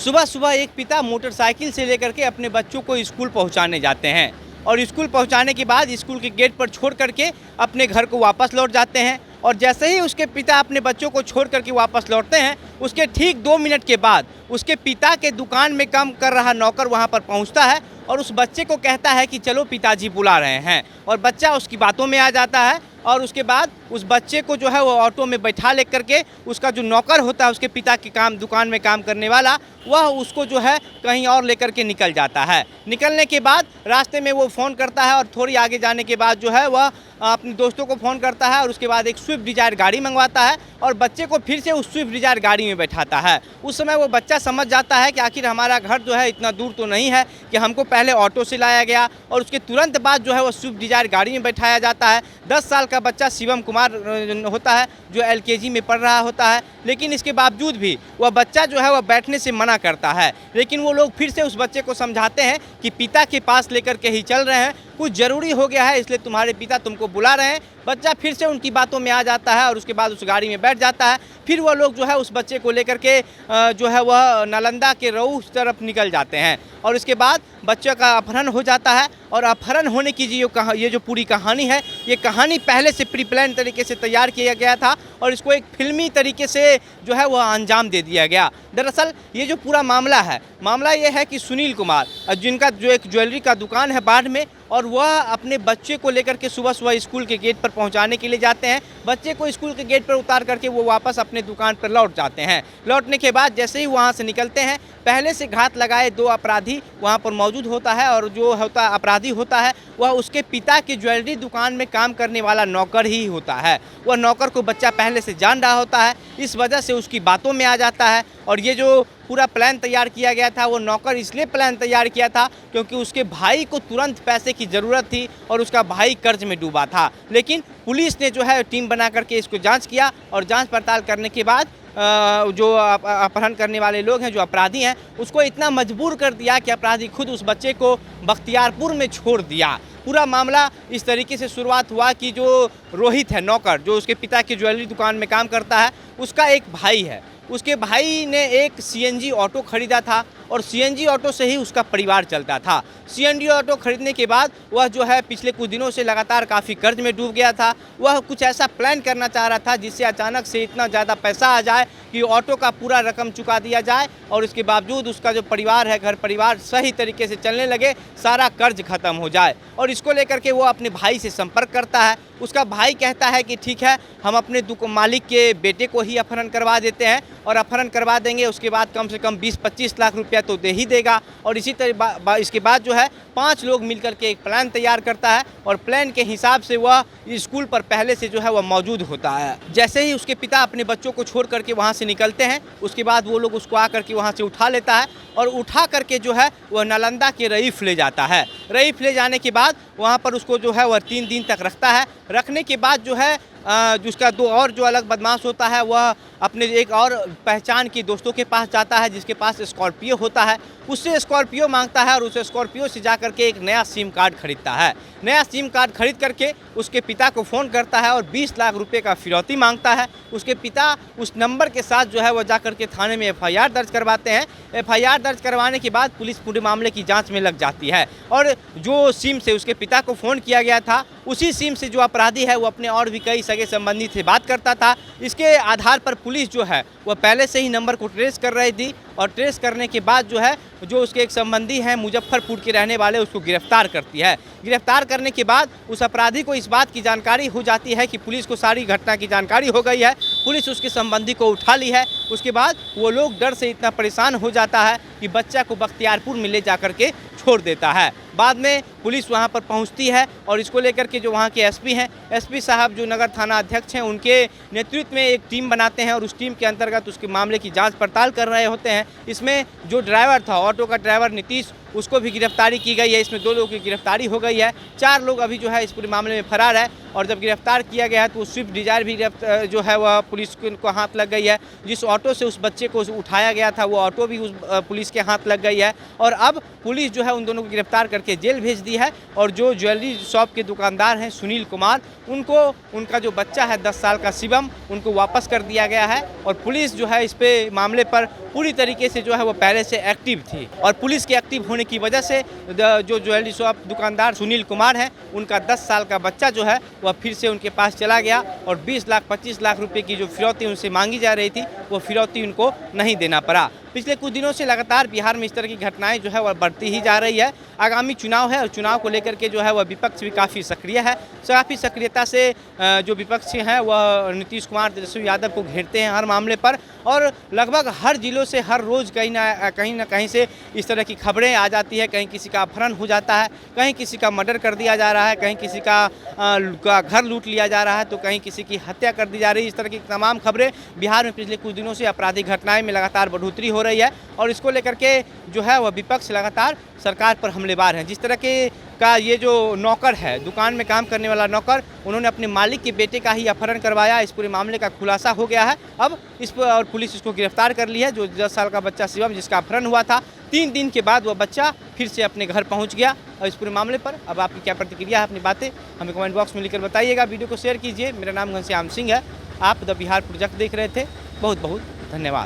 सुबह सुबह एक पिता मोटरसाइकिल से लेकर के अपने बच्चों को स्कूल पहुंचाने जाते हैं और स्कूल पहुंचाने के बाद स्कूल के गेट पर छोड़ करके अपने घर को वापस लौट जाते हैं। और जैसे ही उसके पिता अपने बच्चों को छोड़ करके वापस लौटते हैं, उसके ठीक 2 मिनट के बाद उसके पिता के दुकान में काम कर रहा नौकर वहां पर पहुंचता है और उस बच्चे को कहता है कि चलो पिताजी बुला रहे हैं। और बच्चा उसकी बातों में आ जाता है और उसके बाद उस बच्चे को जो है वो ऑटो में बैठा ले करके उसका जो नौकर होता है, उसके पिता की दुकान में काम करने वाला, वह उसको जो है कहीं और लेकर के निकल जाता है। निकलने के बाद रास्ते में वो फ़ोन करता है और थोड़ी आगे जाने के बाद जो है वह अपने दोस्तों को फ़ोन करता है और उसके बाद एक स्विफ्ट डिज़ायर गाड़ी मंगवाता है और बच्चे को फिर से उस स्विफ्ट डिज़ायर गाड़ी में बैठाता है। उस समय वो बच्चा समझ जाता है कि आखिर हमारा घर जो है इतना दूर तो नहीं है कि हमको पहले ऑटो से लाया गया और उसके तुरंत बाद जो है वो स्विफ्ट डिज़ायर गाड़ी में बैठाया जाता है। 10 साल का बच्चा शिवम कुमार होता है जो LKG में पढ़ रहा होता है, लेकिन इसके बावजूद भी वह बच्चा जो है वह बैठने से मना करता है। लेकिन वो लोग फिर से उस बच्चे को समझाते हैं कि पिता के पास लेकर के ही चल रहे हैं, कुछ ज़रूरी हो गया है इसलिए तुम्हारे पिता तुमको बुला रहे हैं। बच्चा फिर से उनकी बातों में आ जाता है और उसके बाद उस गाड़ी में बैठ जाता है। फिर वह लोग जो है उस बच्चे को लेकर के जो है वह नालंदा के रऊ तरफ निकल जाते हैं और इसके बाद बच्चे का अपहरण हो जाता है। और अपहरण होने की ये जो पूरी कहानी है, ये कहानी पहले से प्री प्लान तरीके से तैयार किया गया था और इसको एक फिल्मी तरीके से जो है वह अंजाम दे दिया गया। दरअसल ये जो पूरा मामला ये है कि सुनील कुमार, जिनका जो एक ज्वेलरी का दुकान है बाढ़ में, और वह अपने बच्चे को लेकर के सुबह सुबह स्कूल के गेट पर पहुंचाने के लिए जाते हैं। बच्चे को स्कूल के गेट पर उतार करके वो वापस अपने दुकान पर लौट जाते हैं। लौटने के बाद जैसे ही वहां से निकलते हैं, पहले से घात लगाए 2 अपराधी वहां पर मौजूद होता है और जो अपराधी होता है वह उसके पिता की ज्वेलरी दुकान में काम करने वाला नौकर ही होता है। वह नौकर को बच्चा पहले से जान रहा होता है, इस वजह से उसकी बातों में आ जाता है। और ये जो पूरा प्लान तैयार किया गया था, वो नौकर इसलिए प्लान तैयार किया था क्योंकि उसके भाई को तुरंत पैसे की ज़रूरत थी और उसका भाई कर्ज में डूबा था। लेकिन पुलिस ने जो है टीम बना करके इसको जांच किया और जांच पड़ताल करने के बाद जो अपहरण करने वाले लोग हैं, जो अपराधी हैं, उसको इतना मजबूर कर दिया कि अपराधी खुद उस बच्चे को बख्तियारपुर में छोड़ दिया। पूरा मामला इस तरीके से शुरुआत हुआ कि जो रोहित है नौकर, जो उसके पिता की ज्वेलरी दुकान में काम करता है, उसका एक भाई है। उसके भाई ने एक CNG ऑटो खरीदा था और CNG ऑटो से ही उसका परिवार चलता था। CNG ऑटो खरीदने के बाद वह जो है पिछले कुछ दिनों से लगातार काफ़ी कर्ज में डूब गया था। वह कुछ ऐसा प्लान करना चाह रहा था जिससे अचानक से इतना ज़्यादा पैसा आ जाए कि ऑटो का पूरा रकम चुका दिया जाए और इसके बावजूद उसका जो परिवार है, घर परिवार सही तरीके से चलने लगे, सारा कर्ज खत्म हो जाए। और इसको लेकर के वो अपने भाई से संपर्क करता है। उसका भाई कहता है कि ठीक है, हम अपने मालिक के बेटे को ही अपहरण करवा देते हैं और अपहरण करवा देंगे, उसके बाद कम से कम 20-25 लाख रुपया तो दे ही देगा। और इसी तरह इसके बाद जो है 5 लोग मिलकर के एक प्लान तैयार करता है और प्लान के हिसाब से वह स्कूल पर पहले से जो है वह मौजूद होता है। जैसे ही उसके पिता अपने बच्चों को छोड़ करके वहाँ से निकलते हैं, उसके बाद वो लोग उसको आकर के वहाँ से उठा लेता है और उठा करके जो है वह नालंदा के रईफ ले जाता है। रईफ ले जाने के बाद वहाँ पर उसको जो है वह 3 दिन तक रखता है। रखने के बाद जो है जिसका 2 और जो अलग बदमाश होता है, वह अपने एक और पहचान के दोस्तों के पास जाता है जिसके पास स्कॉर्पियो होता है। उससे स्कॉर्पियो मांगता है और उस स्कॉर्पियो से जा करके एक नया सिम कार्ड खरीदता है। नया सिम कार्ड खरीद करके उसके पिता को फ़ोन करता है और 20 लाख रुपए का फिरौती मांगता है। उसके पिता उस नंबर के साथ जो है वह जा करके थाने में FIR दर्ज करवाते हैं। FIR दर्ज करवाने के बाद पुलिस पूरे मामले की जांच में लग जाती है और जो सिम से उसके पिता को फ़ोन किया गया था, उसी सिम से जो अपराधी है वो अपने और भी कई सगे संबंधी से बात करता था। इसके आधार पर पुलिस जो है वह पहले से ही नंबर को ट्रेस कर रही थी और ट्रेस करने के बाद जो है जो उसके एक संबंधी हैं मुजफ्फरपुर के रहने वाले, उसको गिरफ्तार करती है। गिरफ्तार करने के बाद उस अपराधी को इस बात की जानकारी हो जाती है कि पुलिस को सारी घटना की जानकारी हो गई है। पुलिस उसके संबंधी को उठा ली है। उसके बाद वो लोग डर से इतना परेशान हो जाता है कि बच्चा को बख्तियारपुर में ले जा करके छोड़ देता है। बाद में पुलिस वहां पर पहुंचती है और इसको लेकर के जो वहां के SP हैं, SP साहब जो नगर थाना अध्यक्ष हैं, उनके नेतृत्व में एक टीम बनाते हैं और उस टीम के अंतर्गत उसके मामले की जांच पड़ताल कर रहे होते हैं। इसमें जो ड्राइवर था, ऑटो का ड्राइवर नीतीश, उसको भी गिरफ्तारी की गई है। इसमें 2 लोगों की गिरफ्तारी हो गई है। 4 लोग अभी जो है इस पूरे मामले में फरार है और जब गिरफ्तार किया गया है तो स्विफ्ट डिज़ायर भी जो है वह पुलिस को हाथ लग गई है। जिस ऑटो से उस बच्चे को उठाया गया था वो ऑटो भी उस पुलिस के हाथ लग गई है। और अब पुलिस जो है उन दोनों को गिरफ्तार करके जेल भेज दी है। और जो ज्वेलरी शॉप के दुकानदार हैं सुनील कुमार, उनको उनका जो बच्चा है 10 साल का शिवम, उनको वापस कर दिया गया है। और पुलिस जो है इस पे मामले पर पूरी तरीके से जो है वो पहले से एक्टिव थी। और पुलिस के एक्टिव होने की वजह से जो ज्वेलरी शॉप दुकानदार सुनील कुमार हैं, उनका 10 साल का बच्चा जो है वह फिर से उनके पास चला गया। और 20 लाख 25 लाख रुपए की जो फिरौती उनसे मांगी जा रही थी, वो फिरौती उनको नहीं देना पड़ा। पिछले कुछ दिनों से लगातार बिहार में इस तरह की घटनाएं जो है वह बढ़ती ही जा रही है। आगामी चुनाव है और चुनाव को लेकर के जो है वह विपक्ष भी काफ़ी सक्रिय है। काफ़ी सक्रियता से जो विपक्ष हैं वह नीतीश कुमार, तेजस्वी यादव को घेरते हैं हर मामले पर। और लगभग हर जिलों से हर रोज़ कहीं ना कहीं से इस तरह की खबरें आ जाती है। कहीं किसी का अपहरण हो जाता है, कहीं किसी का मर्डर कर दिया जा रहा है, कहीं किसी का घर लूट लिया जा रहा है, तो कहीं किसी की हत्या कर दी जा रही है। इस तरह की तमाम खबरें बिहार में पिछले कुछ दिनों से आपराधिक घटनाएं में लगातार बढ़ोतरी हो रही है। और इसको लेकर के जो है वह विपक्ष लगातार सरकार पर हमलेवार हैं। जिस तरह का ये जो नौकर है, दुकान में काम करने वाला नौकर, उन्होंने अपने मालिक के बेटे का ही अपहरण करवाया। इस पूरे मामले का खुलासा हो गया है अब इस पर, और पुलिस इसको गिरफ्तार कर ली है। जो 10 साल का बच्चा शिवम, जिसका अपहरण हुआ था, 3 दिन के बाद वह बच्चा फिर से अपने घर पहुंच गया। और इस पूरे मामले पर अब आपकी क्या प्रतिक्रिया है, अपनी बातें हमें कमेंट बॉक्स में लिखकर बताइएगा। वीडियो को शेयर कीजिए। मेरा नाम घनश्याम सिंह है। आप द बिहार प्रोजेक्ट देख रहे थे। बहुत बहुत धन्यवाद।